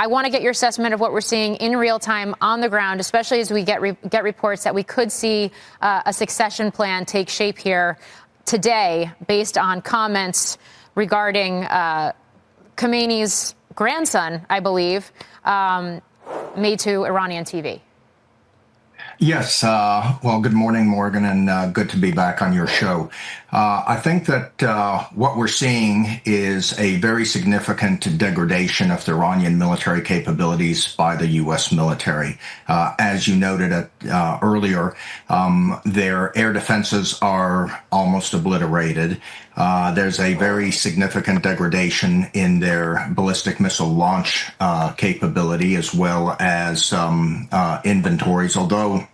I want to get your assessment of what we're seeing in real time on the ground, especially as we get reports that we could see a succession plan take shape here today based on comments regarding Khamenei's grandson, I believe, made to Iranian TV. Yes. Well, good morning, Morgan, and good to be back on your show. I think that what we're seeing is a very significant degradation of the Iranian military capabilities by the U.S. military. As you noted earlier, their air defenses are almost obliterated. There's a very significant degradation in their ballistic missile launch capability, as well as inventories, although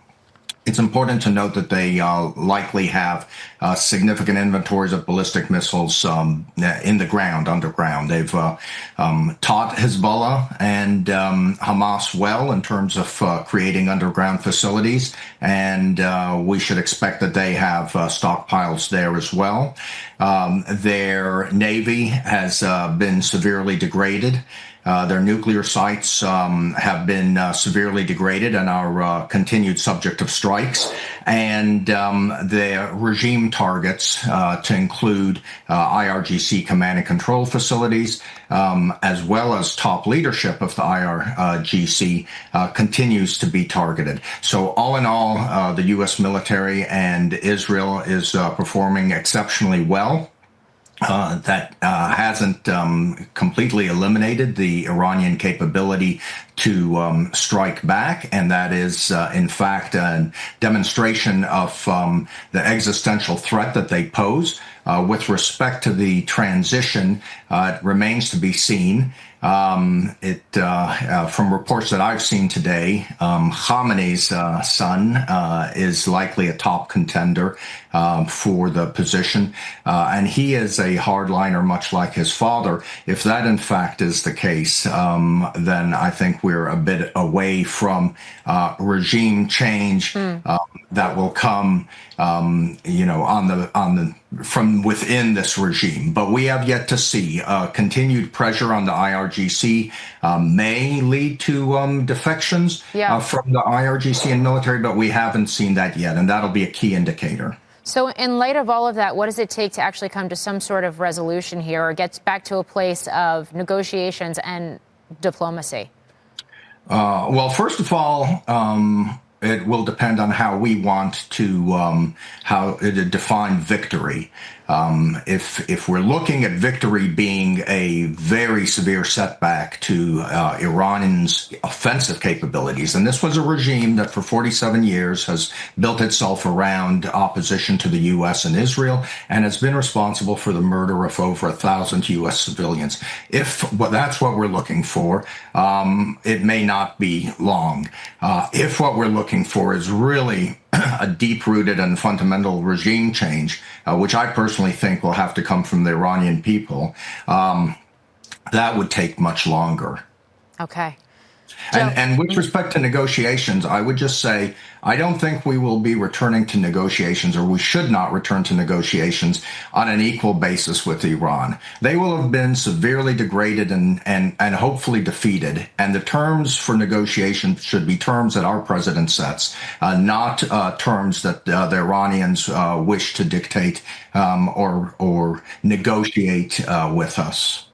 it's important to note that they likely have significant inventories of ballistic missiles in the ground, underground. They've taught Hezbollah and Hamas well in terms of creating underground facilities, and we should expect that they have stockpiles there as well. Their Navy has been severely degraded. Their nuclear sites have been severely degraded and are continued subject of strikes. And the regime targets to include IRGC command and control facilities, as well as top leadership of the IRGC, continues to be targeted. So all in all, the U.S. military and Israel is performing exceptionally well. That hasn't completely eliminated the Iranian capability to strike back, and that is, in fact, a demonstration of the existential threat that they pose. With respect to the transition, it remains to be seen. From reports that I've seen today, Khamenei's son is likely a top contender for the position, and he is a hardliner, much like his father. If that, in fact, is the case, then I think we're a bit away from regime change that will come, from within this regime. But we have yet to see. Continued pressure on the IRGC may lead to defections from the IRGC and military, but we haven't seen that yet, and that'll be a key indicator. So in light of all of that, what does it take to actually come to some sort of resolution here, or get back to a place of negotiations and diplomacy? Well, first of all, it will depend on how we want to define victory. If we're looking at victory being a very severe setback to Iran's offensive capabilities, and this was a regime that for 47 years has built itself around opposition to the U.S. and Israel, and has been responsible for the murder of over 1,000 U.S. civilians. If that's what we're looking for, it may not be long. If what we're looking for is really a deep-rooted and fundamental regime change, which I personally think will have to come from the Iranian people, that would take much longer. Okay. And with respect to negotiations, I would just say I don't think we will be returning to negotiations, or we should not return to negotiations on an equal basis with Iran. They will have been severely degraded and hopefully defeated. And the terms for negotiations should be terms that our president sets, not terms that the Iranians wish to dictate or negotiate with us.